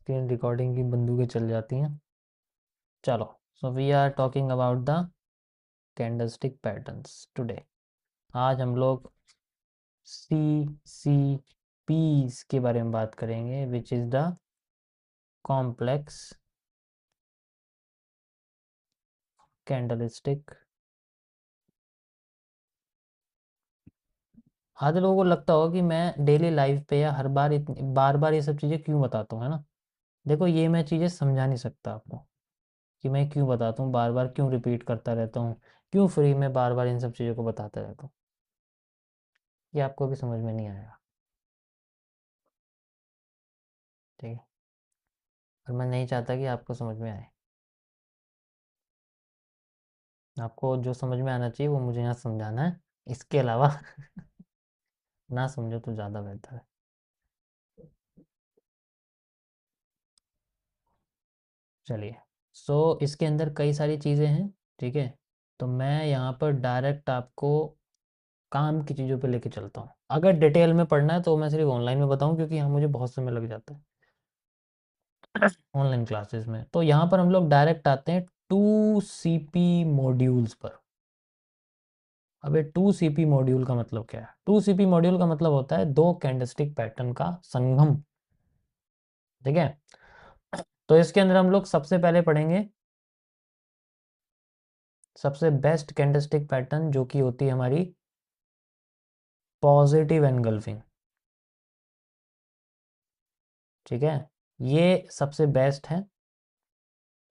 Screen recording की बंदूकें चल जाती हैं। चलो, so we are talking about the candlestick patterns today. आज हम लोग CCPs के बारे में बात करेंगे, which is the complex candlestick. आधे लोगों को लगता होगा कि मैं डेली लाइफ पे या हर बार इतनी बार बार ये सब चीज़ें क्यों बताता हूँ, है ना। देखो, ये मैं चीज़ें समझा नहीं सकता आपको कि मैं क्यों बताता हूँ, बार बार क्यों रिपीट करता रहता हूँ, क्यों फ्री में बार बार इन सब चीज़ों को बताता रहता हूँ। ये आपको भी समझ में नहीं आएगा, ठीक है। और मैं नहीं चाहता कि आपको समझ में आए। आपको जो समझ में आना चाहिए वो मुझे यहाँ समझाना है, इसके अलावा ना समझो तो ज़्यादा बेहतर है। चलिए, इसके अंदर कई सारी चीज़ें हैं, ठीक है। तो मैं यहाँ पर डायरेक्ट आपको काम की चीज़ों पे लेके चलता हूँ। अगर डिटेल में पढ़ना है तो मैं सिर्फ ऑनलाइन में बताऊँ, क्योंकि यहाँ मुझे बहुत समय लग जाता है ऑनलाइन क्लासेस में। तो यहाँ पर हम लोग डायरेक्ट आते हैं 2CP मॉड्यूल्स पर। अब ये 2CP मॉड्यूल का मतलब क्या है? 2CP मॉड्यूल का मतलब होता है दो कैंडलस्टिक पैटर्न का संगम, ठीक है। तो इसके अंदर हम लोग सबसे पहले पढ़ेंगे सबसे बेस्ट कैंडलस्टिक पैटर्न, जो कि होती है हमारी पॉजिटिव एनगल्फिंग, ठीक है। ये सबसे बेस्ट है,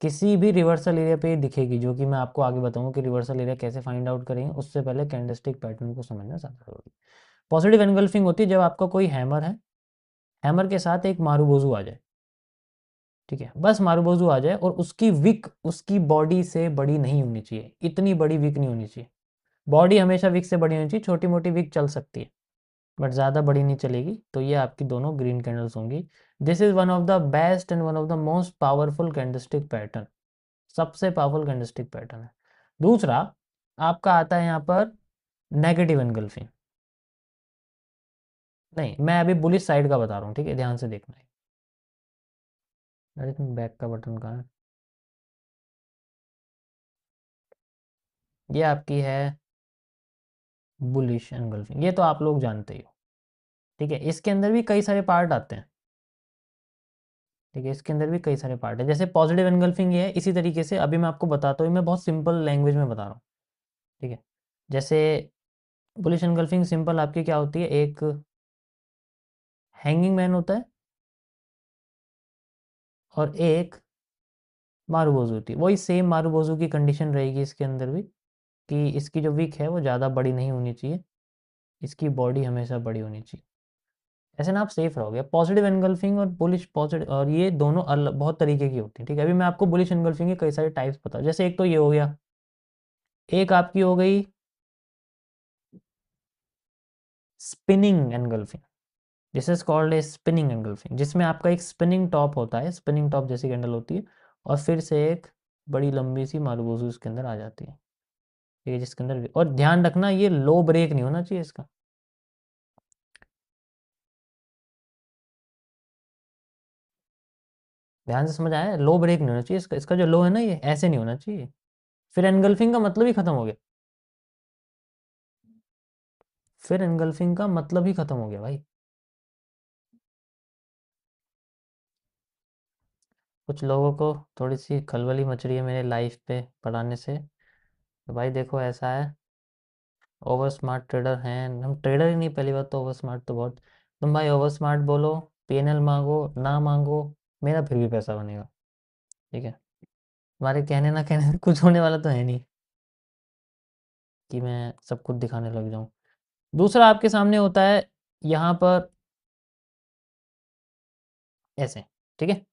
किसी भी रिवर्सल एरिया पे दिखेगी, जो कि मैं आपको आगे बताऊंगा कि रिवर्सल एरिया कैसे फाइंड आउट करेंगे। उससे पहले कैंडलस्टिक पैटर्न को समझना ज़्यादा जरूरी। पॉजिटिव एनगल्फिंग होती है जब आपका कोई हैमर है, हैमर के साथ एक मारूबोजू आ जाए, ठीक है। बस मारूबोजू आ जाए और उसकी विक उसकी बॉडी से बड़ी नहीं होनी चाहिए, इतनी बड़ी विक नहीं होनी चाहिए। बॉडी हमेशा विक से बड़ी होनी चाहिए, छोटी मोटी विक चल सकती है बट ज़्यादा बड़ी नहीं चलेगी। तो ये आपकी दोनों ग्रीन कैंडल्स होंगी। This is one of the best and one of the most powerful candlestick pattern, सबसे पावरफुल कैंडलस्टिक पैटर्न है। दूसरा आपका आता है यहाँ पर नेगेटिव एनगल्फिंग। नहीं, मैं अभी बुलिश साइड का बता रहा हूँ, ठीक है, ध्यान से देखना है। अरे तुम बैक का बटन कहाँ है? ये आपकी है बुलिश एनगल्फिंग, ये तो आप लोग जानते ही हो, ठीक है। इसके अंदर भी कई सारे पार्ट आते हैं, ठीक है। इसके अंदर भी कई सारे पार्ट है। जैसे पॉजिटिव एनगल्फिंग ये है, इसी तरीके से अभी मैं आपको बताता हूँ, मैं बहुत सिंपल लैंग्वेज में बता रहा हूँ, ठीक है। जैसे बुलिश एनगल्फिंग सिंपल आपकी क्या होती है, एक हैंगिंग मैन होता है और एक मारूबोजू होती है। वही सेम मारूबोजू की कंडीशन रहेगी इसके अंदर भी, कि इसकी जो विक है वो ज़्यादा बड़ी नहीं होनी चाहिए, इसकी बॉडी हमेशा बड़ी होनी चाहिए। ऐसे ना आप सेफ रहोगे। पॉजिटिव एनगल्फिंग और बुलिश पॉजिटिव, और ये दोनों अलग बहुत तरीके की होती है, ठीक है। अभी मैं आपको बुलिश एनगल्फिंग के कई सारे टाइप्स बता, जैसे एक तो ये हो गया, एक आपकी हो गई spinning engulfing. This is called A spinning engulfing, जिसमें आपका एक स्पिनिंग टॉप होता है, स्पिनिंग टॉप जैसी कैंडल होती है, और फिर से एक बड़ी लंबी सी मारूबोजू इसके अंदर आ जाती है, ठीक है, जिसके अंदर। और ध्यान रखना, ये लो ब्रेक नहीं होना चाहिए इसका। ध्यान से समझ आया, लो ब्रेक नहीं होना चाहिए इसका। इसका जो लो है ना, ये ऐसे नहीं होना चाहिए, फिर एनगल्फिंग का मतलब ही खत्म हो गया। फिर एनगल्फिंग का मतलब ही खत्म हो गया भाई। कुछ लोगों को थोड़ी सी खलबली मच रही है मेरे लाइफ पे पढ़ाने से। तो भाई देखो, ऐसा है, ओवर स्मार्ट ट्रेडर हैं हम, ट्रेडर ही नहीं, पहली बात तो ओवर स्मार्ट तो बहुत। तुम भाई ओवर स्मार्ट बोलो, PNL मांगो ना मांगो, मेरा फिर भी पैसा बनेगा, ठीक है। तुम्हारे कहने ना कहने से कुछ होने वाला तो है नहीं कि मैं सब कुछ दिखाने लग जाऊं। दूसरा आपके सामने होता है यहाँ पर ऐसे, ठीक है।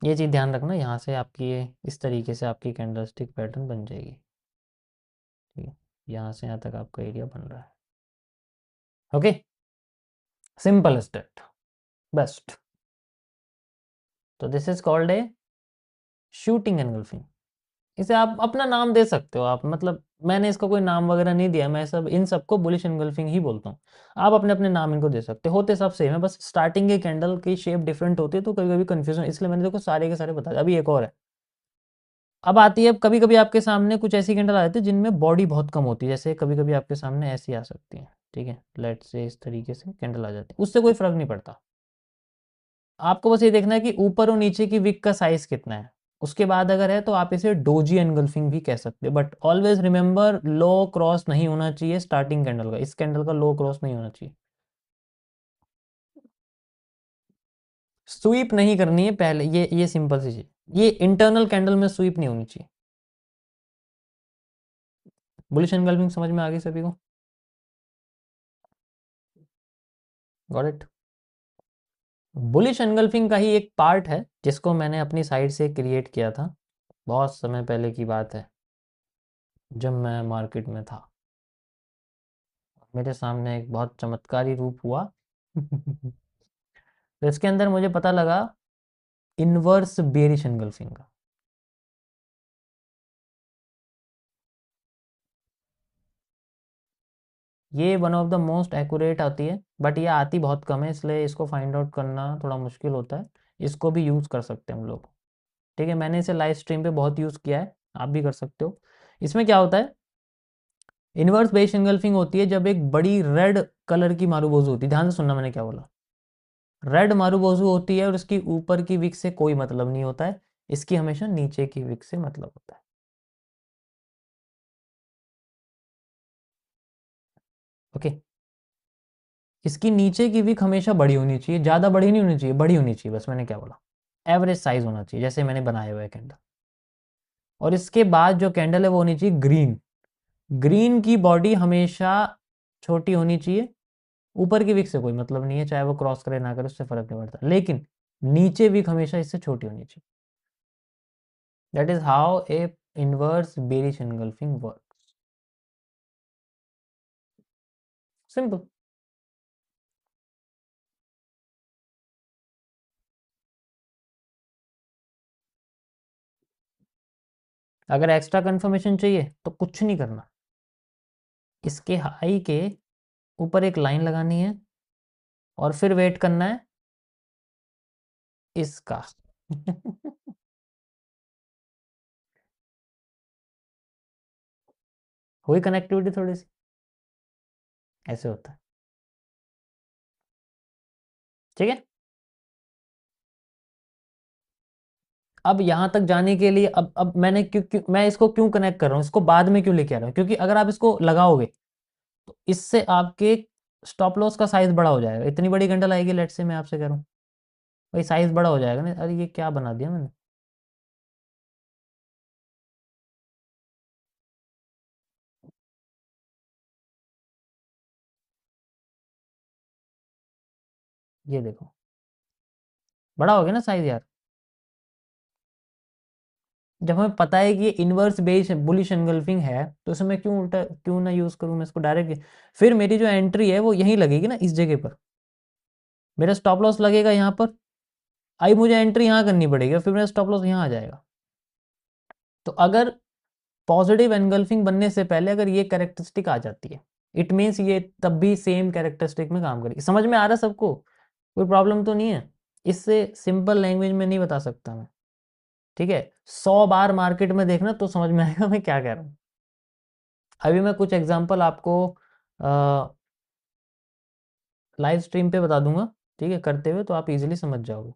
ये चीज़ ध्यान रखना, यहाँ से आपकी ये इस तरीके से आपकी कैंडलस्टिक पैटर्न बन जाएगी, ठीक है। यहाँ से यहाँ तक आपका एरिया बन रहा है, ओके। Simple state best. तो this is called a shooting engulfing. इसे आप अपना नाम दे सकते हो, आप मतलब मैंने इसको कोई नाम वगैरह नहीं दिया, मैं सब इन सबको बुलिश एनगल्फिंग ही बोलता हूँ। आप अपने अपने नाम इनको दे सकते हो, होते सब सेम है, बस स्टार्टिंग के कैंडल की शेप डिफरेंट होती है तो कभी कभी कंफ्यूजन, इसलिए मैंने देखो सारे के सारे बता दिया। अभी एक और है, अब आती है, कभी कभी आपके सामने कुछ ऐसी कैंडल आ जाती है जिनमें बॉडी बहुत कम होती है, जैसे कभी कभी आपके सामने ऐसी आ सकती है, ठीक है, लेट से इस तरीके से कैंडल आ जाती है, उससे कोई फर्क नहीं पड़ता। आपको बस ये देखना है कि ऊपर और नीचे की विक का साइज कितना है, उसके बाद अगर है तो आप इसे डोजी एनगल्फिंग भी कह सकते हो, but always remember low cross नहीं होना चाहिए स्टार्टिंग कैंडल का, इस कैंडल का लो क्रॉस नहीं होना चाहिए, स्वीप नहीं करनी है पहले, ये सिंपल सी चीज, ये इंटरनल कैंडल में स्वीप नहीं होनी चाहिए। बुलिश एनगल्फिंग समझ में आ गई सभी को? Got it? बुलिश एनगल्फिंग का ही एक पार्ट है जिसको मैंने अपनी साइड से क्रिएट किया था, बहुत समय पहले की बात है, जब मैं मार्केट में था, मेरे सामने एक बहुत चमत्कारी रूप हुआ। तो इसके अंदर मुझे पता लगा इनवर्स बेरिश एनगल्फिंग का। ये one of the most accurate आती है, बट ये आती बहुत कम है, इसलिए इसको फाइंड आउट करना थोड़ा मुश्किल होता है। इसको भी यूज़ कर सकते हैं हम लोग, ठीक है, मैंने इसे लाइव स्ट्रीम पे बहुत यूज़ किया है, आप भी कर सकते हो। इसमें क्या होता है, इनवर्स बेरिश एनगल्फिंग होती है जब एक बड़ी रेड कलर की मारूबोजू होती है, ध्यान से सुनना मैंने क्या बोला, रेड मारूबोजू होती है और इसकी ऊपर की विक से कोई मतलब नहीं होता है, इसकी हमेशा नीचे की विक से मतलब होता है। ओके, इसकी नीचे की विक हमेशा बड़ी होनी चाहिए, ज़्यादा बड़ी नहीं होनी चाहिए, बड़ी होनी चाहिए, बस मैंने क्या बोला, एवरेज साइज होना चाहिए जैसे मैंने बनाया हुआ है कैंडल। और इसके बाद जो कैंडल है वो होनी चाहिए ग्रीन, ग्रीन की बॉडी हमेशा छोटी होनी चाहिए, ऊपर की विक से कोई मतलब नहीं है, चाहे वो क्रॉस करे ना करे उससे फर्क नहीं पड़ता, लेकिन नीचे विक हमेशा इससे छोटी होनी चाहिए। That is how A inverse bearish engulfing works. Simple. अगर एक्स्ट्रा कंफर्मेशन चाहिए तो कुछ नहीं करना, इसके हाई के ऊपर एक लाइन लगानी है और फिर वेट करना है इसका। हुई कनेक्टिविटी थोड़ी सी, ऐसे होता है, ठीक है। अब यहां तक जाने के लिए, अब मैंने क्यों मैं इसको क्यों कनेक्ट कर रहा हूँ, इसको बाद में क्यों लेके आ रहा हूँ, क्योंकि अगर आप इसको लगाओगे तो इससे आपके स्टॉप लॉस का साइज बड़ा हो जाएगा, इतनी बड़ी कैंडल आएगी, लेट से मैं आपसे कह रहा हूँ, भाई साइज बड़ा हो जाएगा ना, अरे ये क्या बना दिया मैंने, ये देखो बड़ा हो गया ना साइज यार। जब हमें पता है कि ये इनवर्स बेस बुलिश एनगल्फिंग है तो इसमें मैं क्यों उल्टा क्यों ना यूज करूं, मैं इसको डायरेक्ट, फिर मेरी जो एंट्री है वो यहीं लगेगी ना, इस जगह पर मेरा स्टॉप लॉस लगेगा यहाँ पर, आई मुझे एंट्री यहाँ करनी पड़ेगी और फिर मेरा स्टॉप लॉस यहाँ आ जाएगा। तो अगर पॉजिटिव एनगल्फिंग बनने से पहले अगर ये कैरेक्टरिस्टिक आ जाती है, इट मीन्स ये तब भी सेम कैरेक्टरिस्टिक में काम करेगी। समझ में आ रहा है सबको? कोई प्रॉब्लम तो नहीं है? इससे सिंपल लैंग्वेज में नहीं बता सकता मैं, ठीक है, 100 बार मार्केट में देखना तो समझ में आएगा मैं क्या कह रहा हूँ। अभी मैं कुछ एग्जांपल आपको लाइव स्ट्रीम पे बता दूंगा, ठीक है, करते हुए, तो आप इजीली समझ जाओगे।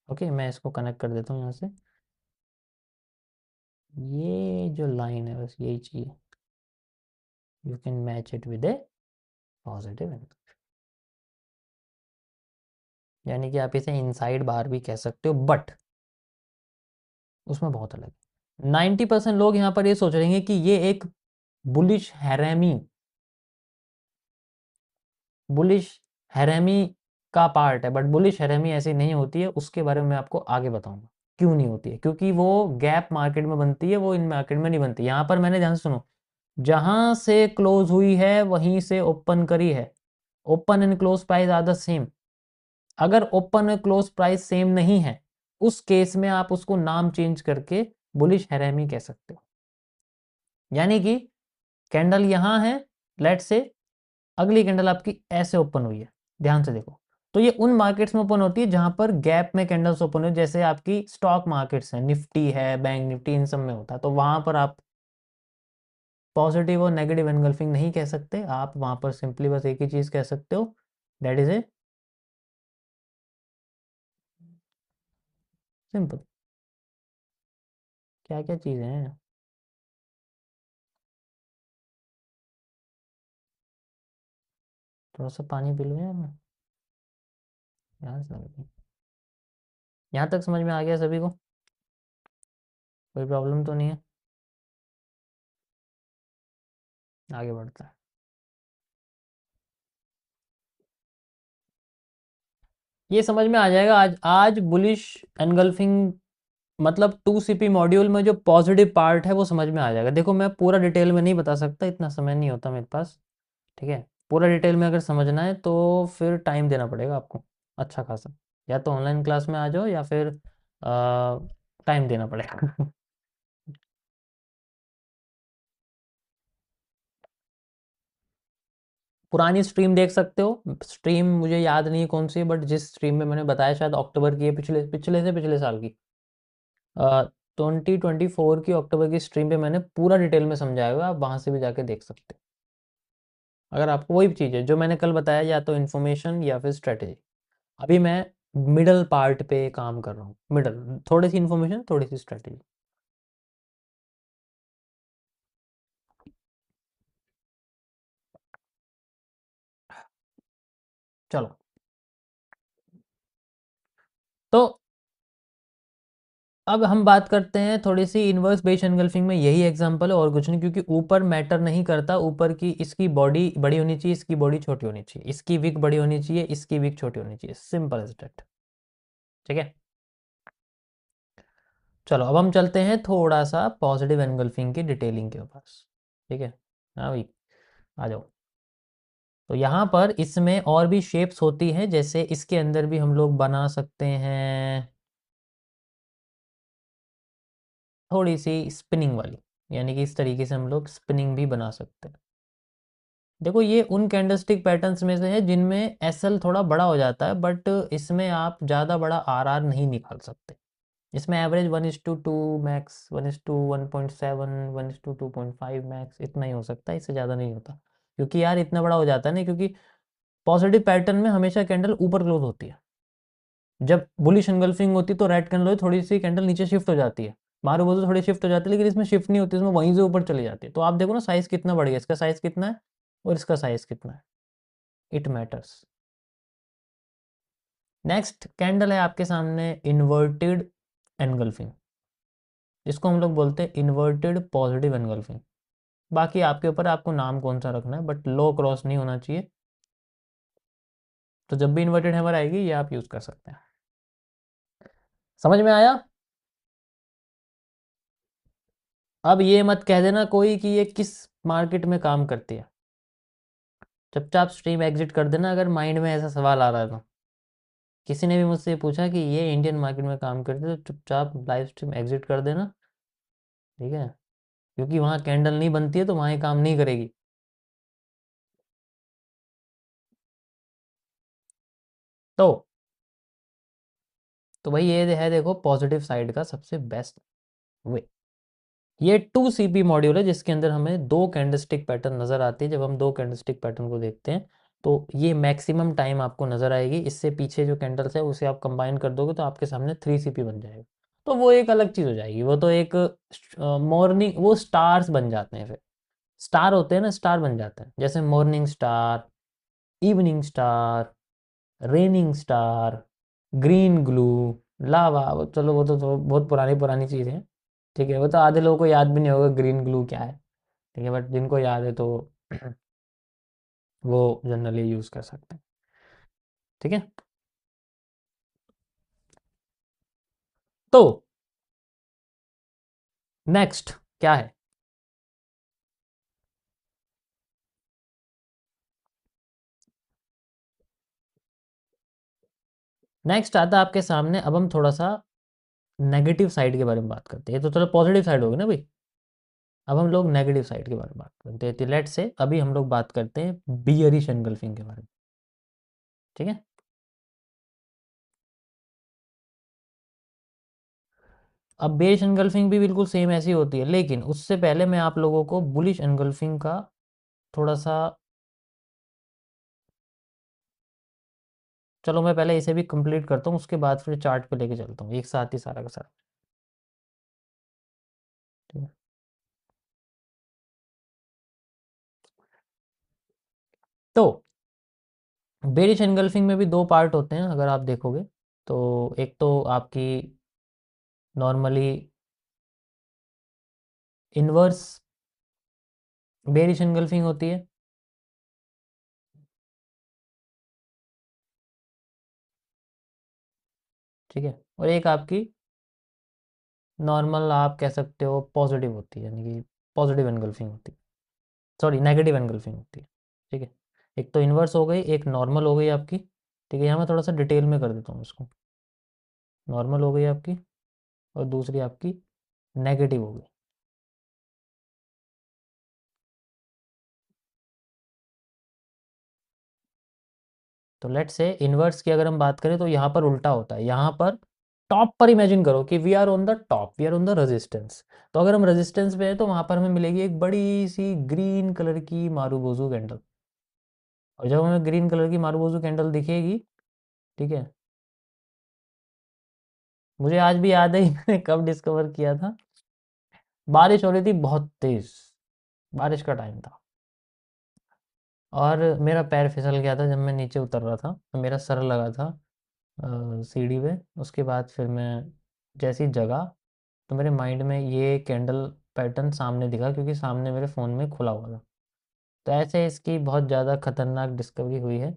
ओके, मैं इसको कनेक्ट कर देता हूँ यहाँ से, ये जो लाइन है बस यही चाहिए, you can match it with A positive angle, यानी कि आप इसे इनसाइड बाहर भी कह सकते हो, बट उसमें बहुत अलग है। 90% लोग यहाँ पर ये सोच रहे हैं कि ये एक बुलिश हैरेमी, बुलिश हैरेमी का पार्ट है, बट बुलिश हैरेमी ऐसी नहीं होती है, उसके बारे में मैं आपको आगे बताऊंगा क्यों नहीं होती है, क्योंकि वो गैप मार्केट में बनती है, वो इन मार्केट में नहीं बनती। यहाँ पर मैंने ध्यान से सुनो, जहां से क्लोज हुई है वहीं से ओपन करी है, open and close price are the same, अगर ओपन और क्लोज प्राइस सेम नहीं है उस केस में आप उसको नाम चेंज करके बुलिश हैरेमी कह सकते हो। यानी कि कैंडल यहाँ है, लेट्स से अगली कैंडल आपकी ऐसे ओपन हुई है, ध्यान से देखो, तो ये उन मार्केट्स में ओपन होती है जहां पर गैप में कैंडल्स ओपन हो, जैसे आपकी स्टॉक मार्केट्स है, निफ्टी है, बैंक निफ्टी, इन सब में होता है। तो वहां पर आप पॉजिटिव और नेगेटिव एनगल्फिंग नहीं कह सकते, आप वहां पर सिंपली बस एक ही चीज कह सकते हो, दैट इज ए सिंपल। क्या क्या चीजें हैं? थोड़ा सा पानी पी लो यार मैं, यहाँ से लग रही। यहाँ तक समझ में आ गया सभी को? कोई प्रॉब्लम तो नहीं है? आगे बढ़ता है। ये समझ में आ जाएगा आज, आज बुलिश एनगल्फिंग मतलब 2CP मॉड्यूल में जो पॉजिटिव पार्ट है वो समझ में आ जाएगा। देखो मैं पूरा डिटेल में नहीं बता सकता, इतना समय नहीं होता मेरे पास, ठीक है। पूरा डिटेल में अगर समझना है तो फिर टाइम देना पड़ेगा आपको अच्छा खासा, या तो ऑनलाइन क्लास में आ जाओ या फिर टाइम देना पड़ेगा। पुरानी स्ट्रीम देख सकते हो, स्ट्रीम मुझे याद नहीं है कौन सी है, बट जिस स्ट्रीम में मैंने बताया शायद अक्टूबर की है, पिछले पिछले से पिछले साल की 2024 की अक्टूबर की स्ट्रीम पे मैंने पूरा डिटेल में समझाया हुआ है, आप वहाँ से भी जाके देख सकते हो। अगर आपको वही चीज़ है जो मैंने कल बताया, या तो इन्फॉर्मेशन या फिर स्ट्रेटेजी। अभी मैं मिडल पार्ट पे काम कर रहा हूँ, मिडल, थोड़ी सी इन्फॉर्मेशन थोड़ी सी स्ट्रेटेजी। चलो, तो अब हम बात करते हैं थोड़ी सी इनवर्स बेस एनगल्फिंग में, यही एग्जांपल है और कुछ नहीं, क्योंकि ऊपर मैटर नहीं करता, ऊपर की इसकी बॉडी बड़ी होनी चाहिए, इसकी बॉडी छोटी होनी चाहिए, इसकी विक बड़ी होनी चाहिए, इसकी विक छोटी होनी चाहिए, सिंपल एज दैट, ठीक है। चलो अब हम चलते हैं थोड़ा सा पॉजिटिव एनगल्फिंग की डिटेलिंग के पास, ठीक है। हाँ भाई, आ जाओ। तो यहाँ पर इसमें और भी शेप्स होती हैं, जैसे इसके अंदर भी हम लोग बना सकते हैं थोड़ी सी स्पिनिंग वाली, यानी कि इस तरीके से हम लोग स्पिनिंग भी बना सकते हैं। देखो ये उन कैंडलस्टिक पैटर्न्स में से है जिनमें एसएल थोड़ा बड़ा हो जाता है, बट इसमें आप ज़्यादा बड़ा आरआर नहीं निकाल सकते। इसमें एवरेज 1:2 मैक्स, 1:1.7, 1:2.5 मैक्स, इतना ही हो सकता है, इससे ज़्यादा नहीं होता। क्योंकि यार इतना बड़ा हो जाता है ना, क्योंकि पॉजिटिव पैटर्न में हमेशा कैंडल ऊपर क्लोज होती है, जब बुलिश एंगल्फिंग होती है तो रेड कैंडल थोड़ी सी कैंडल नीचे शिफ्ट हो जाती है, बाहर बोलते थोड़ी शिफ्ट हो जाती है, लेकिन इसमें शिफ्ट नहीं होती, इसमें वहीं से ऊपर चली जाती है। तो आप देखो ना साइज कितना बढ़ गया, इसका साइज कितना है और इसका साइज कितना है, इट मैटर्स। नेक्स्ट कैंडल है आपके सामने इन्वर्टेड एनगल्फिंग, इसको हम लोग बोलते हैं इन्वर्टेड पॉजिटिव एनगल्फिंग। बाकी आपके ऊपर है, आपको नाम कौन सा रखना है, बट लो क्रॉस नहीं होना चाहिए। तो जब भी इन्वर्टेड हैमर आएगी ये आप यूज कर सकते हैं। समझ में आया? अब ये मत कह देना कोई कि ये किस मार्केट में काम करती है, चुपचाप स्ट्रीम एग्जिट कर देना अगर माइंड में ऐसा सवाल आ रहा है तो। किसी ने भी मुझसे पूछा कि ये इंडियन मार्केट में काम करती है, तो चुपचाप लाइव स्ट्रीम एग्जिट कर देना, ठीक है। क्योंकि वहाँ कैंडल नहीं बनती है तो वहाँ ये काम नहीं करेगी। तो भाई ये है, देखो पॉजिटिव साइड का सबसे बेस्ट वे, ये 2CP मॉड्यूल है जिसके अंदर हमें दो कैंडलस्टिक पैटर्न नज़र आते हैं। जब हम दो कैंडलस्टिक पैटर्न को देखते हैं तो ये मैक्सिमम टाइम आपको नज़र आएगी, इससे पीछे जो कैंडल्स है उसे आप कंबाइन कर दोगे तो आपके सामने 3CP बन जाएगा। तो वो एक अलग चीज़ हो जाएगी, वो तो एक मॉर्निंग, वो स्टार्स बन जाते हैं, फिर स्टार होते हैं ना, स्टार बन जाते हैं, जैसे morning star, evening star, raining star, green glue, lava, वो चलो वो तो बहुत पुरानी पुरानी चीज़ है, ठीक है। वो तो आधे लोगों को याद भी नहीं होगा ग्रीन ग्लू क्या है, ठीक है, बट जिनको याद है तो वो जनरली यूज़ कर सकते हैं, ठीक है। तो नेक्स्ट क्या है? नेक्स्ट आता है आपके सामने, अब हम थोड़ा सा नेगेटिव साइड के बारे में बात करते हैं, ये तो चलो पॉजिटिव साइड होगी ना भाई। अब हम लोग नेगेटिव साइड के बारे में बात करते हैं, तो लेट से अभी हम लोग बात करते हैं बियरिश एनगल्फिंग के बारे में। ठीक है, अब बेरिश एनगल्फिंग भी बिल्कुल सेम ऐसी होती है, लेकिन उससे पहले मैं आप लोगों को बुलिश एनगल्फिंग का थोड़ा सा, चलो मैं पहले इसे भी कंप्लीट करता हूँ, उसके बाद फिर चार्ट पे लेके चलता हूँ एक साथ ही सारा का सारा। ठीक है, तो बेरिश एनगल्फिंग में भी दो पार्ट होते हैं अगर आप देखोगे, तो एक तो आपकी नॉर्मली इनवर्स बेरिश एनगल्फिंग होती है। ठीक है, और एक आपकी नॉर्मल आप कह सकते हो पॉजिटिव होती है, यानी कि पॉजिटिव एनगल्फिंग होती है, सॉरी नेगेटिव एनगल्फिंग होती है। ठीक है, एक तो इन्वर्स हो गई, एक नॉर्मल हो गई आपकी। ठीक है, यहाँ मैं थोड़ा सा डिटेल में कर देता हूँ इसको। नॉर्मल हो गई आपकी, और दूसरी आपकी नेगेटिव हो गई। तो लेट्स से इन्वर्स की अगर हम बात करें तो यहाँ पर उल्टा होता है, यहाँ पर टॉप पर इमेजिन करो कि we are on the top, we are on the resistance. तो अगर हम रेजिस्टेंस पे हैं तो वहाँ पर हमें मिलेगी एक बड़ी सी ग्रीन कलर की मारूबोजू कैंडल, और जब हमें ग्रीन कलर की मारूबोजू कैंडल दिखेगी, ठीक है, मुझे आज भी याद है मैंने कब डिस्कवर किया था, बारिश हो रही थी बहुत तेज, बारिश का टाइम था, और मेरा पैर फिसल गया था जब मैं नीचे उतर रहा था, तो मेरा सर लगा था सीढ़ी पे। उसके बाद फिर मैं जैसी जगह, तो मेरे माइंड में ये कैंडल पैटर्न सामने दिखा, क्योंकि सामने मेरे फ़ोन में खुला हुआ था। तो ऐसे इसकी बहुत ज़्यादा खतरनाक डिस्कवरी हुई है।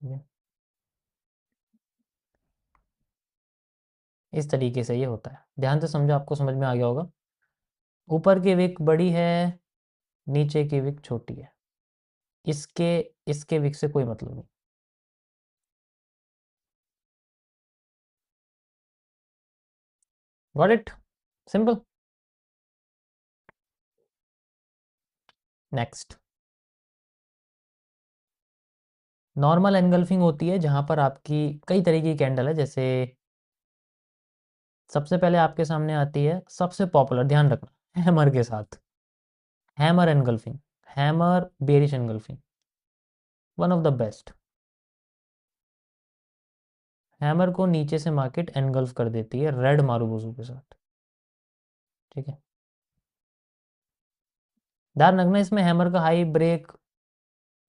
ये- इस तरीके से ये होता है, ध्यान से समझो, आपको समझ में आ गया होगा। ऊपर की विक बड़ी है, नीचे की विक छोटी है, इसके इसके विक से कोई मतलब नहीं। Got it, simple. Next, normal engulfing होती है जहां पर आपकी कई तरीके की कैंडल है, जैसे सबसे पहले आपके सामने आती है सबसे पॉपुलर, ध्यान रखना, हैमर के साथ, hammer engulfing, hammer bearish engulfing, one of the best. Hammer को नीचे से मार्केट एनगल्फ कर देती है रेड मारूबोजू के साथ। ठीक है, ध्यान रखना इसमें हैमर का हाई ब्रेक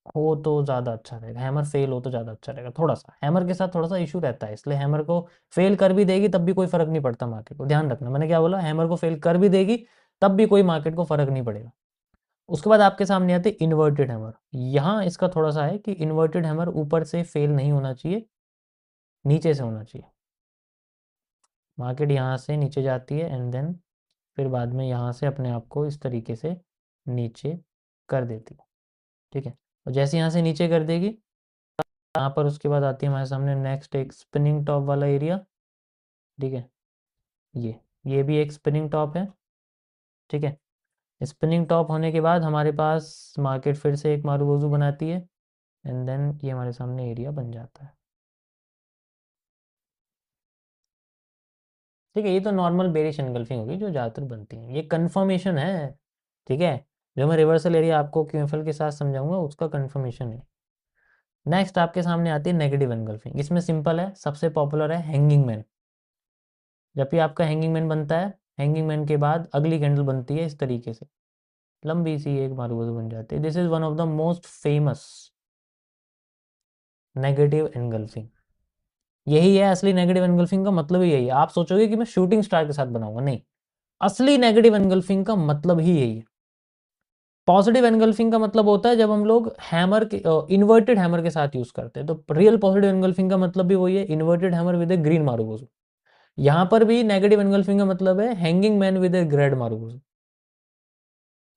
हो तो ज़्यादा अच्छा रहेगा, हैमर फेल हो तो ज़्यादा अच्छा रहेगा। थोड़ा सा हैमर के साथ थोड़ा सा इशू रहता है, इसलिए हैमर को फेल कर भी देगी तब भी कोई फ़र्क नहीं पड़ता मार्केट को। ध्यान रखना मैंने क्या बोला, हैमर को फेल कर भी देगी तब भी कोई मार्केट को फ़र्क नहीं पड़ेगा। उसके बाद आपके सामने आते इन्वर्टेड हैमर। यहाँ इसका थोड़ा सा है कि इन्वर्टेड हैमर ऊपर से फेल नहीं होना चाहिए, नीचे से होना चाहिए। मार्केट यहाँ से नीचे जाती है एंड देन फिर बाद में यहाँ से अपने आप को इस तरीके से नीचे कर देती है। ठीक है, और जैसे यहाँ से नीचे कर देगी, यहाँ पर उसके बाद आती है हमारे सामने नेक्स्ट एक स्पिनिंग टॉप वाला एरिया। ठीक है, ये भी एक स्पिनिंग टॉप है। ठीक है, स्पिनिंग टॉप होने के बाद हमारे पास मार्केट फिर से एक मारूबोजू बनाती है, एंड देन ये हमारे सामने एरिया बन जाता है। ठीक है, ये तो नॉर्मल बेरिश एनगल्फिंग होगी जो ज़्यादातर बनती है, ये कंफर्मेशन है। ठीक है, जो मैं रिवर्सल एरिया आपको क्यूएफएल के साथ समझाऊंगा उसका कंफर्मेशन है। नेक्स्ट आपके सामने आती है नेगेटिव एनगल्फिंग। इसमें सिंपल है, सबसे पॉपुलर है हैंगिंग मैन। जब भी आपका हैंगिंग मैन बनता है, हैंगिंग मैन के बाद अगली कैंडल बनती है इस तरीके से, लंबी सी एक मारूबोजू बन जाती है। This is one of the most famous negative engulfing. यही है असली नेगेटिव एनगल्फिंग का मतलब ही यही है। आप सोचोगे कि मैं शूटिंग स्टार के साथ बनाऊंगा, नहीं, असली नेगेटिव एनगल्फिंग का मतलब ही यही है। पॉजिटिव एनगल्फिंग का मतलब होता है जब हम लोग हैमर के इन्वर्टेड हैमर के साथ यूज करते हैं, तो रियल पॉजिटिव एनगल्फिंग का मतलब भी वही है, inverted hammer with A green marubozu. यहाँ पर भी नेगेटिव एनगल्फिंग का मतलब है hanging man with A red marubozu.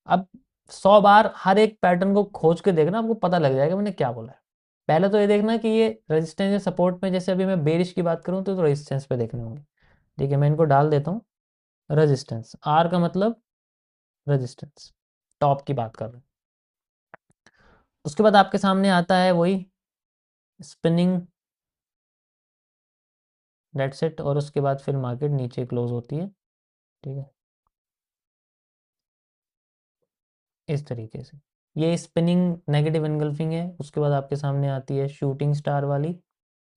अब 100 बार हर एक पैटर्न को खोज के देखना, आपको पता लग जाएगा मैंने क्या बोला है। पहले तो ये देखना कि ये रेजिस्टेंस या सपोर्ट में, जैसे अभी मैं बेरिश की बात करूं तो रेजिस्टेंस पे देखने होंगे। ठीक है, मैं इनको डाल देता हूँ। रेजिस्टेंस, आर का मतलब रेजिस्टेंस, टॉप की बात कर रहे हैं। उसके बाद आपके सामने आता है वही स्पिनिंग, डेट्स इट। और उसके बाद फिर मार्केट नीचे क्लोज होती है, ठीक है, इस तरीके से। ये स्पिनिंग नेगेटिव एनगल्फिंग है। उसके बाद आपके सामने आती है शूटिंग स्टार वाली,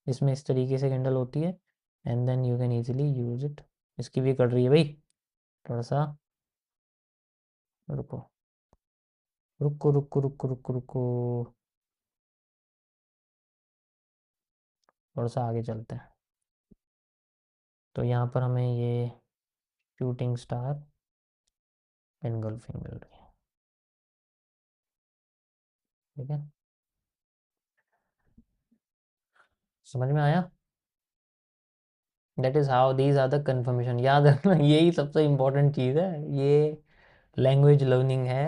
इसमें इस तरीके से कैंडल होती है, and then you can easily use it. इसकी भी कट रही है भाई, थोड़ा सा रुको रुको रुको रुको रुको रुको, थोड़ा सा आगे चलते हैं। तो यहाँ पर हमें ये शूटिंग स्टार एनगल्फिंग मिल रही है, ठीक है, समझ में आया? That is how these are the confirmation. याद रखना, यही सबसे इम्पोर्टेंट चीज़ है, ये लैंग्वेज लर्निंग है।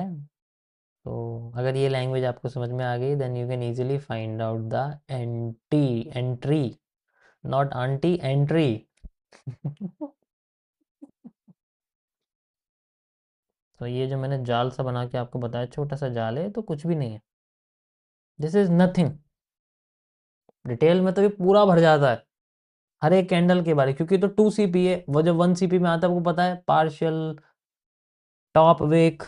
तो अगर ये लैंग्वेज आपको समझ में आ गई, then you can easily find out the entry, not aunty, entry. तो ये जो मैंने जाल सा बना के आपको बताया, छोटा सा जाल है, तो कुछ भी नहीं है, दिस इज नथिंग। डिटेल में तो ये पूरा भर जाता है हर एक कैंडल के बारे, क्योंकि तो 2 CP है, वो जब 1 CP में आता है आपको पता है, partial, top wick,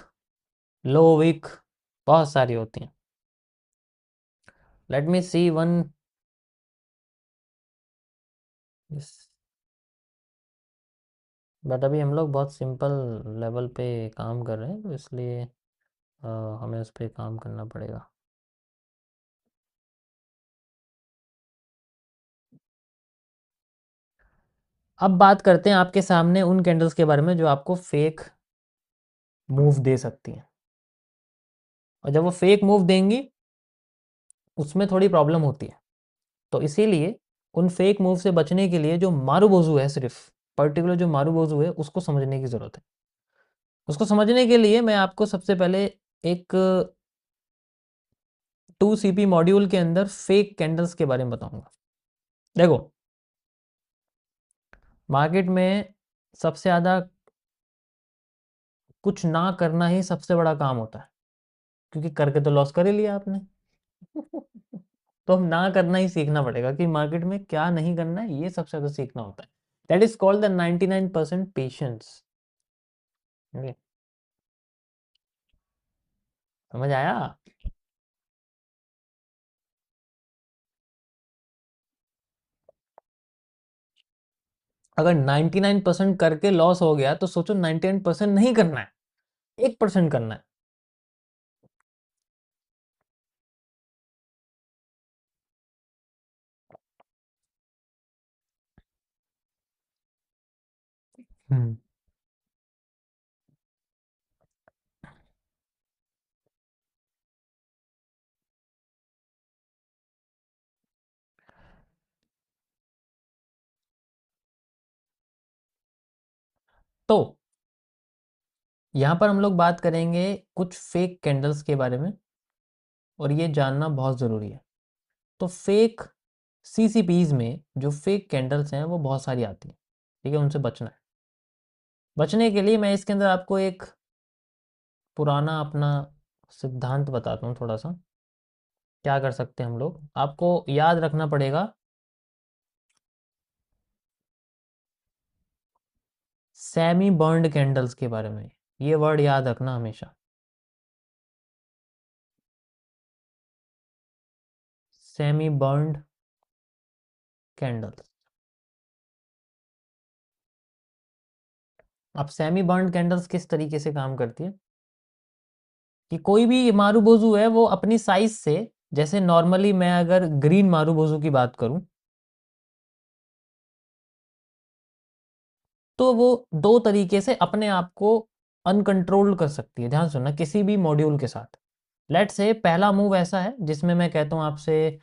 low wick, बहुत सारी होती हैं। Let me see one, but अभी हम लोग बहुत सिंपल लेवल पे काम कर रहे हैं, तो इसलिए अ, हमें उस पर काम करना पड़ेगा। अब बात करते हैं आपके सामने उन कैंडल्स के बारे में जो आपको फेक मूव दे सकती हैं। और जब वो फेक मूव देंगी, उसमें थोड़ी प्रॉब्लम होती है। तो इसीलिए उन फेक मूव से बचने के लिए जो मारूबोजू है, सिर्फ पर्टिकुलर जो मारूबोजू है, उसको समझने की ज़रूरत है। उसको समझने के लिए मैं आपको सबसे पहले एक 2 CP मॉड्यूल के अंदर फेक कैंडल्स के बारे में बताऊंगा। देखो, मार्केट में सबसे ज़्यादा कुछ ना करना ही सबसे बड़ा काम होता है, क्योंकि करके तो लॉस कर ही लिया आपने। तो हम ना करना ही सीखना पड़ेगा कि मार्केट में क्या नहीं करना है, ये सबसे ज़्यादा सीखना होता है। That is called the 99% patience. समझ आया? अगर 99% करके लॉस हो गया, तो सोचो 99% नहीं करना है, 1% करना है। हम्म। तो यहां पर हम लोग बात करेंगे कुछ फेक कैंडल्स के बारे में, और ये जानना बहुत ज़रूरी है। तो फेक CCPs में जो फेक कैंडल्स हैं, वो बहुत सारी आती हैं, ठीक है, उनसे बचना है। बचने के लिए मैं इसके अंदर आपको एक पुराना अपना सिद्धांत बताता हूँ थोड़ा सा। क्या कर सकते हैं हम लोग, आपको याद रखना पड़ेगा, सेमी बर्न्ड कैंडल्स के बारे में। ये वर्ड याद रखना हमेशा, सेमी बर्न्ड कैंडल्स। अब सेमी बर्न्ड कैंडल्स किस तरीके से काम करती है, कि कोई भी मारूबोजू है, वो अपनी साइज से, जैसे नॉर्मली मैं अगर ग्रीन मारूबोजू की बात करूं, तो वो दो तरीके से अपने आप को अनकंट्रोल्ड कर सकती है। ध्यान सुनना, किसी भी मॉड्यूल के साथ। लेट से पहला मूव ऐसा है जिसमें मैं कहता हूं आपसे,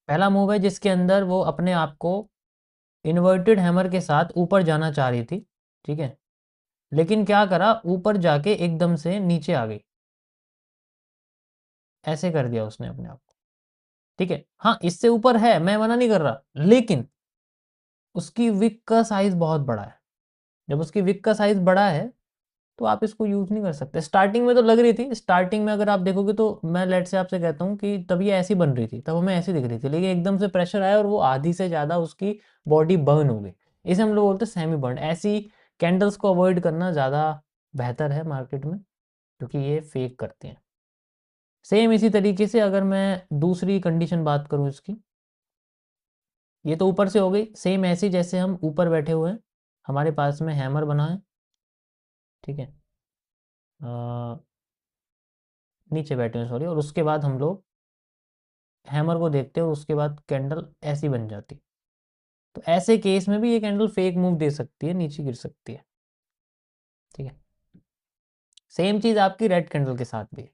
पहला मूव है जिसके अंदर वो अपने आप को इन्वर्टेड हैमर के साथ ऊपर जाना चाह रही थी, ठीक है, लेकिन क्या करा, ऊपर जाके एकदम से नीचे आ गई, ऐसे कर दिया उसने अपने आप को। ठीक है, हाँ इससे ऊपर है, मैं मना नहीं कर रहा, लेकिन उसकी विक का साइज बहुत बड़ा है। जब उसकी विक का साइज बड़ा है तो आप इसको यूज नहीं कर सकते। स्टार्टिंग में तो लग रही थी, स्टार्टिंग में अगर आप देखोगे तो मैं लेट से आपसे कहता हूँ कि तब ये ऐसी बन रही थी, तब हमें ऐसी दिख रही थी, लेकिन एकदम से प्रेशर आया और वो आधी से ज्यादा उसकी बॉडी बर्न हो गई। इसे हम लोग बोलते हैं सेमी बर्न। ऐसी कैंडल्स को अवॉइड करना ज्यादा बेहतर है मार्केट में, क्योंकि ये फेक करती हैं। सेम इसी तरीके से अगर मैं दूसरी कंडीशन बात करूं इसकी, ये तो ऊपर से हो गई, सेम ऐसी जैसे हम ऊपर बैठे हुए हैं, हमारे पास में हैमर बना है, ठीक है, नीचे बैठे हैं सॉरी, और उसके बाद हम लोग हैमर को देखते हो, उसके बाद कैंडल ऐसी बन जाती। तो ऐसे केस में भी ये कैंडल फेक मूव दे सकती है, नीचे गिर सकती है। ठीक है, सेम चीज आपकी रेड कैंडल के साथ भी है।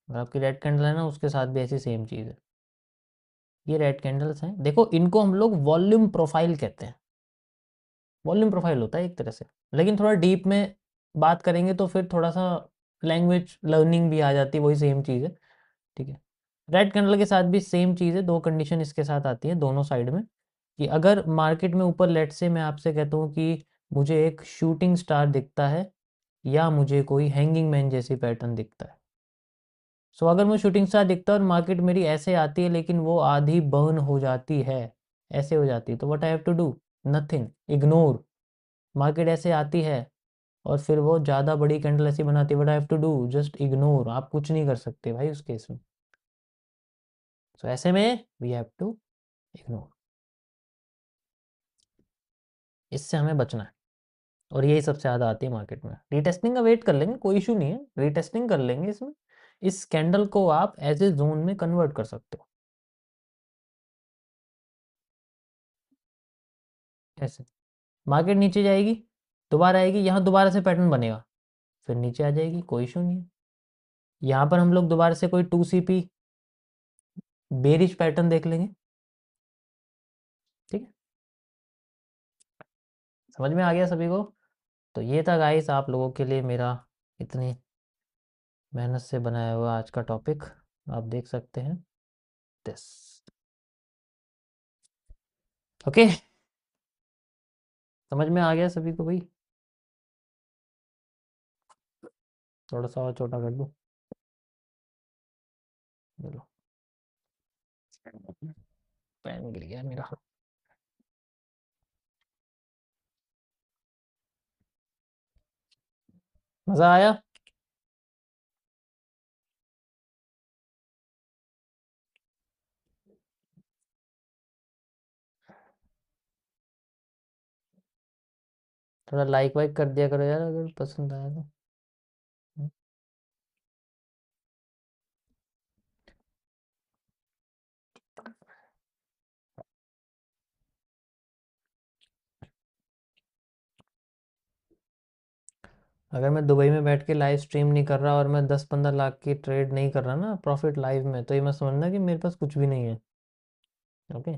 अगर आपकी रेड कैंडल है ना, उसके साथ भी ऐसी सेम चीज है। ये रेड कैंडल्स हैं, देखो इनको हम लोग वॉल्यूम प्रोफाइल कहते हैं। वॉल्यूम प्रोफाइल होता है एक तरह से, लेकिन थोड़ा डीप में बात करेंगे तो फिर थोड़ा सा लैंग्वेज लर्निंग भी आ जाती है, वही सेम चीज़ है। ठीक है, रेड कैंडल के साथ भी सेम चीज़ है, दो कंडीशन इसके साथ आती है दोनों साइड में, कि अगर मार्केट में ऊपर लेट से मैं आपसे कहता हूँ कि मुझे एक शूटिंग स्टार दिखता है या मुझे कोई हैंगिंग मैन जैसी पैटर्न दिखता है। सो अगर मुझे शूटिंग स्टार दिखता है और मार्केट मेरी ऐसे आती है लेकिन वो आधी बर्न हो जाती है, ऐसे हो जाती है, तो what I have to do? Nothing, ignore. Market ऐसे आती है और फिर वो ज़्यादा बड़ी कैंडल ऐसी बनाती है, what I have to do? Just ignore. आप कुछ नहीं कर सकते भाई उस केस में। सो ऐसे में वी हैव टू इग्नोर। इससे हमें बचना है, और यही सबसे ज़्यादा आती है मार्केट में। रीटेस्टिंग का वेट कर लेंगे, कोई इशू नहीं है, रीटेस्टिंग कर लेंगे इसमें। इस कैंडल को आप एज ए जोन में कन्वर्ट कर सकते हो। ऐसे मार्केट नीचे जाएगी, दोबारा आएगी, यहाँ दोबारा से पैटर्न बनेगा, फिर नीचे आ जाएगी, कोई इशू नहीं है। यहाँ पर हम लोग दोबारा से कोई 2CP बेरिश पैटर्न देख लेंगे। ठीक है, समझ में आ गया सभी को? तो ये था गाइस आप लोगों के लिए मेरा इतनी मेहनत से बनाया हुआ आज का टॉपिक। आप देख सकते हैं दिस। ओके, समझ में आ गया सभी को भाई? थोड़ा सा और छोटा कर दूँ? चलो, पेन गिर गया मेरा। मज़ा आया? थोड़ा लाइक वाइक कर दिया करो यार अगर पसंद आया तो। अगर मैं दुबई में बैठ के लाइव स्ट्रीम नहीं कर रहा और मैं 10-15 लाख की ट्रेड नहीं कर रहा ना प्रॉफिट लाइव में, तो ये मैं समझना कि मेरे पास कुछ भी नहीं है। ओके।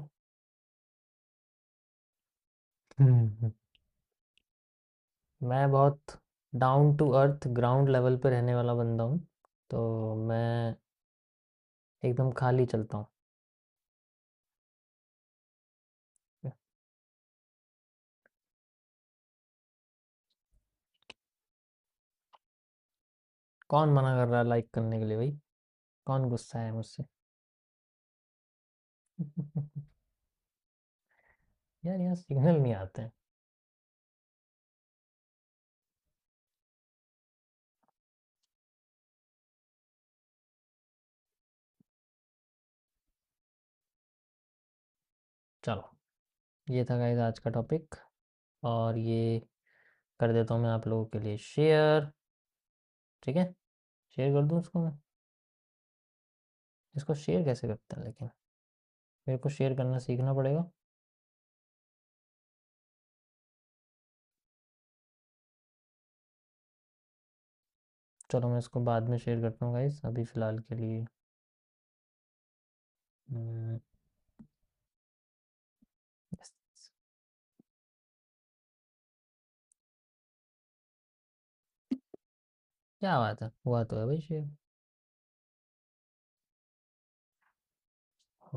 मैं बहुत down to earth ground level पे रहने वाला बंदा हूँ, तो मैं एकदम खाली चलता हूँ। कौन मना कर रहा है लाइक करने के लिए भाई? कौन गुस्सा है मुझसे? यार यहाँ सिग्नल नहीं आते हैं। चलो, ये था गाइस आज का टॉपिक, और ये कर देता हूँ मैं आप लोगों के लिए शेयर। ठीक है, शेयर कर दूँ इसको मैं? इसको शेयर कैसे करते हैं लेकिन? मेरे को शेयर करना सीखना पड़ेगा। चलो मैं इसको बाद में शेयर करता हूँ गाइस, अभी फ़िलहाल के लिए हम्म, yes। क्या बात है, हुआ तो है भाई शेयर।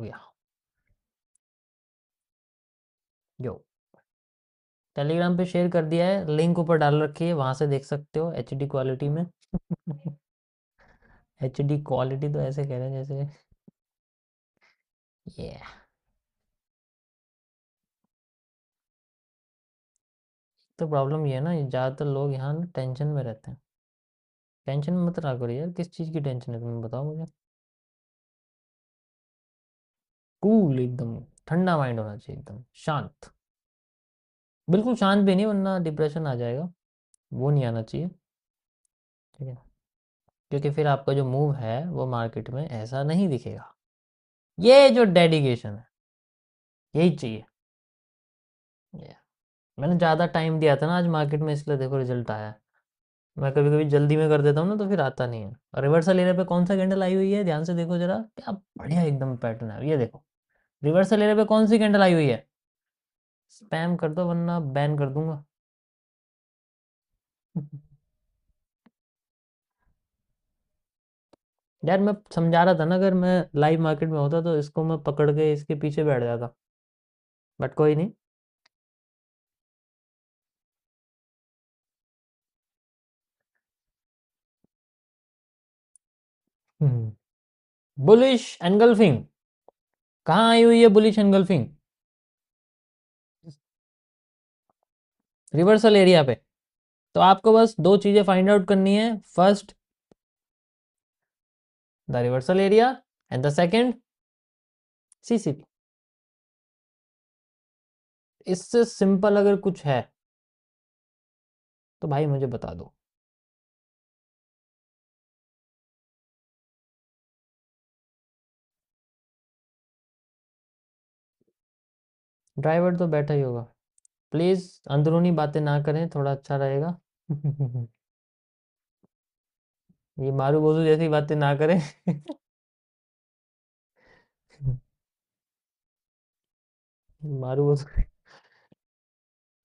हो गया। जो टेलीग्राम पे शेयर कर दिया है, लिंक ऊपर डाल रखी है, वहां से देख सकते हो एचडी क्वालिटी में। एचडी क्वालिटी तो ऐसे कह रहे हैं जैसे ये। तो प्रॉब्लम ये है ना, ज़्यादातर लोग यहाँ ना टेंशन में रहते हैं। टेंशन में मत रहा करो यार, किस चीज़ की टेंशन है तुम्हें बताओ मुझे। कूल एकदम, ठंडा माइंड होना चाहिए, एकदम शांत। बिल्कुल शांत भी नहीं, वरना डिप्रेशन आ जाएगा। वो नहीं आना चाहिए। ठीक है, क्योंकि फिर आपका जो मूव है वो मार्केट में ऐसा नहीं दिखेगा। ये जो डेडिकेशन है, यही चाहिए। ये मैंने ज़्यादा टाइम दिया था ना आज मार्केट में, इसलिए देखो रिजल्ट आया है। मैं कभी कभी जल्दी में कर देता हूँ ना, तो फिर आता नहीं है। और रिवर्सल एरिया पे कौन सा कैंडल आई हुई है, ध्यान से देखो जरा, क्या बढ़िया एकदम पैटर्न है, ये देखो। रिवर्सल एरिया पे कौन सी कैंडल आई हुई है। स्पैम कर दो वरना बैन कर दूंगा। यार मैं समझा रहा था ना, अगर मैं लाइव मार्केट में होता तो इसको मैं पकड़ के इसके पीछे बैठ जाता। बट कोई नहीं। बुलिश एनगल्फिंग कहाँ आई हुई है, बुलिश एनगल्फिंग रिवर्सल एरिया पे। तो आपको बस दो चीजें फाइंड आउट करनी है। First, the reversal area, and the second, CCP. इससे सिंपल अगर कुछ है तो भाई मुझे बता दो। ड्राइवर तो बैठा ही होगा। प्लीज अंदरूनी बातें ना करें, थोड़ा अच्छा रहेगा। ये मारू बोजू जैसी बातें ना करें। मारू बोजू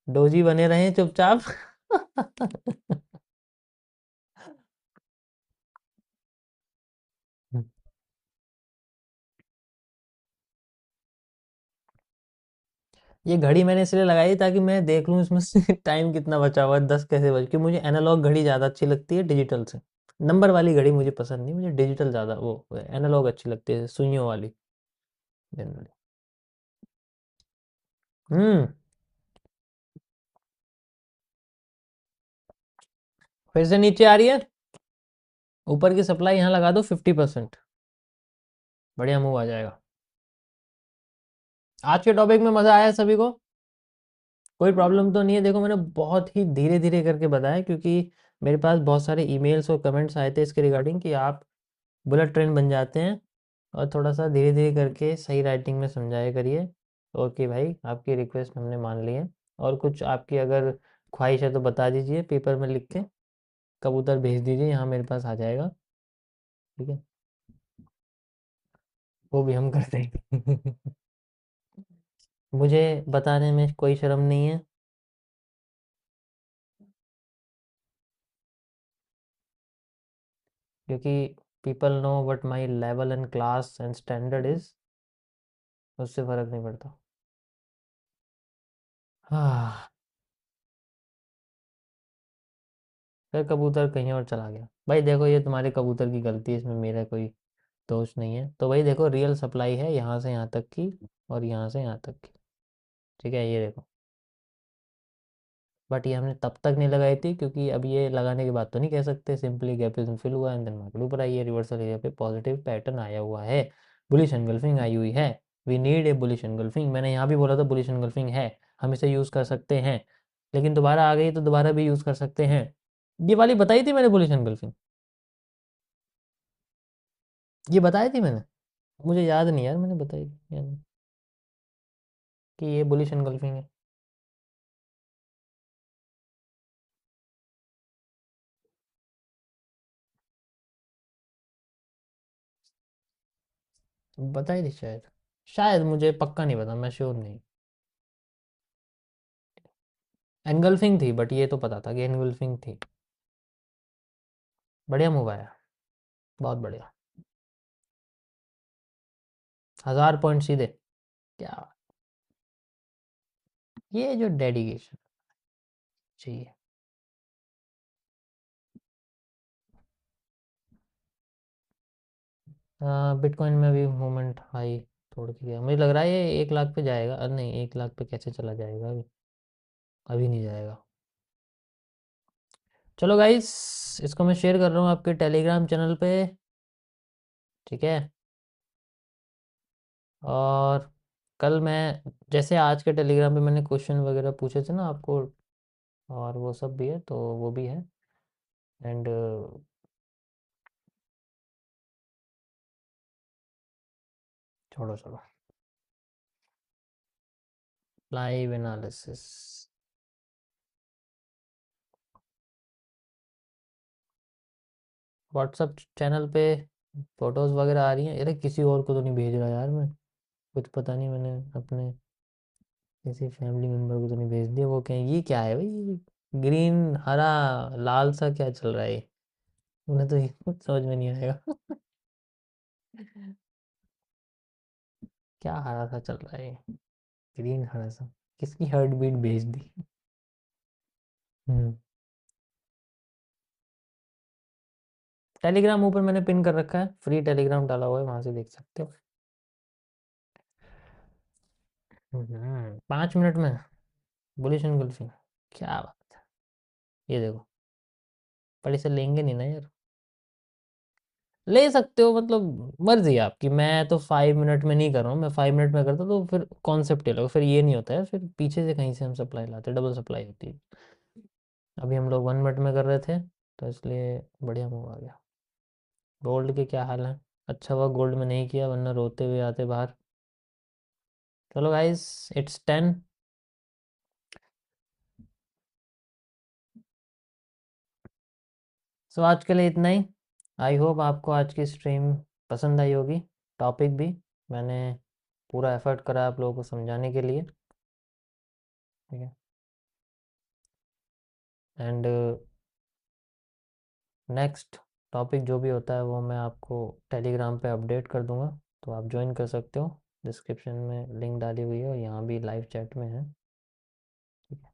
डोजी बने रहें चुपचाप। ये घड़ी मैंने इसलिए लगाई ताकि मैं देख लूँ इसमें से टाइम कितना बचा हुआ है, 10 कैसे बज के। मुझे एनालॉग घड़ी ज़्यादा अच्छी लगती है डिजिटल से। नंबर वाली घड़ी मुझे पसंद नहीं, मुझे डिजिटल ज़्यादा, वो एनालॉग अच्छी लगती है, सुइयों वाली जनरली। हम्म। फिर से नीचे आ रही है। ऊपर की सप्लाई यहाँ लगा दो 50%। बढ़िया मूव आ जाएगा। आज के टॉपिक में मज़ा आया सभी को। कोई प्रॉब्लम तो नहीं है। देखो मैंने बहुत ही धीरे धीरे करके बताया, क्योंकि मेरे पास बहुत सारे ईमेल्स और कमेंट्स आए थे इसके रिगार्डिंग कि आप बुलेट ट्रेन बन जाते हैं, और थोड़ा सा धीरे धीरे करके सही राइटिंग में समझाया करिए। ओके भाई, आपकी रिक्वेस्ट हमने मान ली है। और कुछ आपकी अगर ख्वाहिश है तो बता दीजिए पेपर में लिख के, कबूतर भेज दीजिए, यहाँ मेरे पास आ जाएगा। ठीक है, वो भी हम कर देंगे। मुझे बताने में कोई शर्म नहीं है। क्योंकि people know what my level and class and standard is, उससे फर्क नहीं पड़ता। हाँ। फिर कबूतर कहीं और चला गया। भाई देखो ये तुम्हारे कबूतर की गलती है, इसमें मेरा कोई दोष नहीं है। तो भाई देखो, रियल सप्लाई है यहाँ से यहाँ तक की, और यहाँ से यहाँ तक की। ठीक है, ये देखो। बट ये हमने तब तक नहीं लगाई थी, क्योंकि अब ये लगाने के बाद तो नहीं कह सकते सिंपली गैप इज फिल हुआ एंड देन मार्केट ऊपर आई है, रिवर्सल एरिया पे पॉजिटिव पैटर्न आया हुआ है, बुलिश एंगल्फिंग आई हुई है। We need a bullish engulfing, मैंने यहाँ भी बोला था बुलिश एंगल्फिंग है, हम इसे यूज़ कर सकते हैं। लेकिन दोबारा आ गई तो दोबारा भी यूज़ कर सकते हैं। ये वाली बताई थी मैंने बुलिश एंगल्फिंग, ये बताई थी मैंने। मुझे याद नहीं यार, मैंने बताई थी या नहीं कि ये बुलिश एंगल्फिंग है। बताई थी शायद। शायद, मुझे पक्का नहीं पता, मैं श्योर नहीं। एंगल्फिंग थी, बट ये तो पता था कि एंगल्फिंग थी। बढ़िया मूव आया, बहुत बढ़िया। 1000 पॉइंट सीधे। क्या ये जो डेडिकेशन चाहिए। बिटकॉइन में भी मूवमेंट हाई तोड़ के गया, मुझे लग रहा है ये 1 लाख पे जाएगा। नहीं, 1 लाख पे कैसे चला जाएगा अभी, अभी नहीं जाएगा। चलो गाइस, इसको मैं शेयर कर रहा हूँ आपके टेलीग्राम चैनल पे, ठीक है। और कल मैं, जैसे आज के टेलीग्राम पे मैंने क्वेश्चन वगैरह पूछे थे ना आपको, और वो सब भी है, तो वो भी है। एंड छोड़ो छोड़ो, लाइव एनालिसिस व्हाट्सअप चैनल पे फोटोज़ वगैरह आ रही हैं। अरे किसी और को तो नहीं भेज रहा यार मैं, कुछ पता नहीं, मैंने अपने किसी फैमिली मेम्बर को तो नहीं भेज दिया। वो कहें ये क्या है भाई, ग्रीन हरा लाल सा क्या चल रहा है, उन्हें तो ये कुछ समझ में नहीं आएगा। क्या हरा सा चल रहा है, ग्रीन हरा सा, किसकी हार्ट बीट भेज दी। हम्म। टेलीग्राम ऊपर मैंने पिन कर रखा है, फ्री टेलीग्राम डाला हुआ है, वहां से देख सकते हो। 5 मिनट में बुलिश एंगल्फिंग, क्या बात है। ये देखो, पर इसे लेंगे नहीं ना यार। ले सकते हो, मतलब मर्जी है आपकी। मैं तो 5 मिनट में नहीं कर रहा हूँ, मैं 5 मिनट में करता तो फिर कॉन्सेप्ट ये लगा, फिर ये नहीं होता है, फिर पीछे से कहीं से हम सप्लाई लाते, डबल सप्लाई होती है। अभी हम लोग 1 मिनट में कर रहे थे, तो इसलिए बढ़िया मूव आ गया। गोल्ड के क्या हाल है, अच्छा हुआ गोल्ड में नहीं किया, वरना रोते हुए आते बाहर। चलो गाइस, इट्स 10। सो आज के लिए इतना ही। आई होप आपको आज की स्ट्रीम पसंद आई होगी। टॉपिक भी मैंने पूरा एफर्ट करा आप लोगों को समझाने के लिए, ठीक है। एंड नेक्स्ट टॉपिक जो भी होता है वो मैं आपको टेलीग्राम पे अपडेट कर दूंगा, तो आप ज्वाइन कर सकते हो। डिस्क्रिप्शन में लिंक डाली हुई है और यहाँ भी लाइव चैट में है, ठीक है।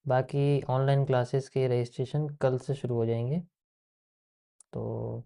बाकी ऑनलाइन क्लासेस के रजिस्ट्रेशन कल से शुरू हो जाएंगे, तो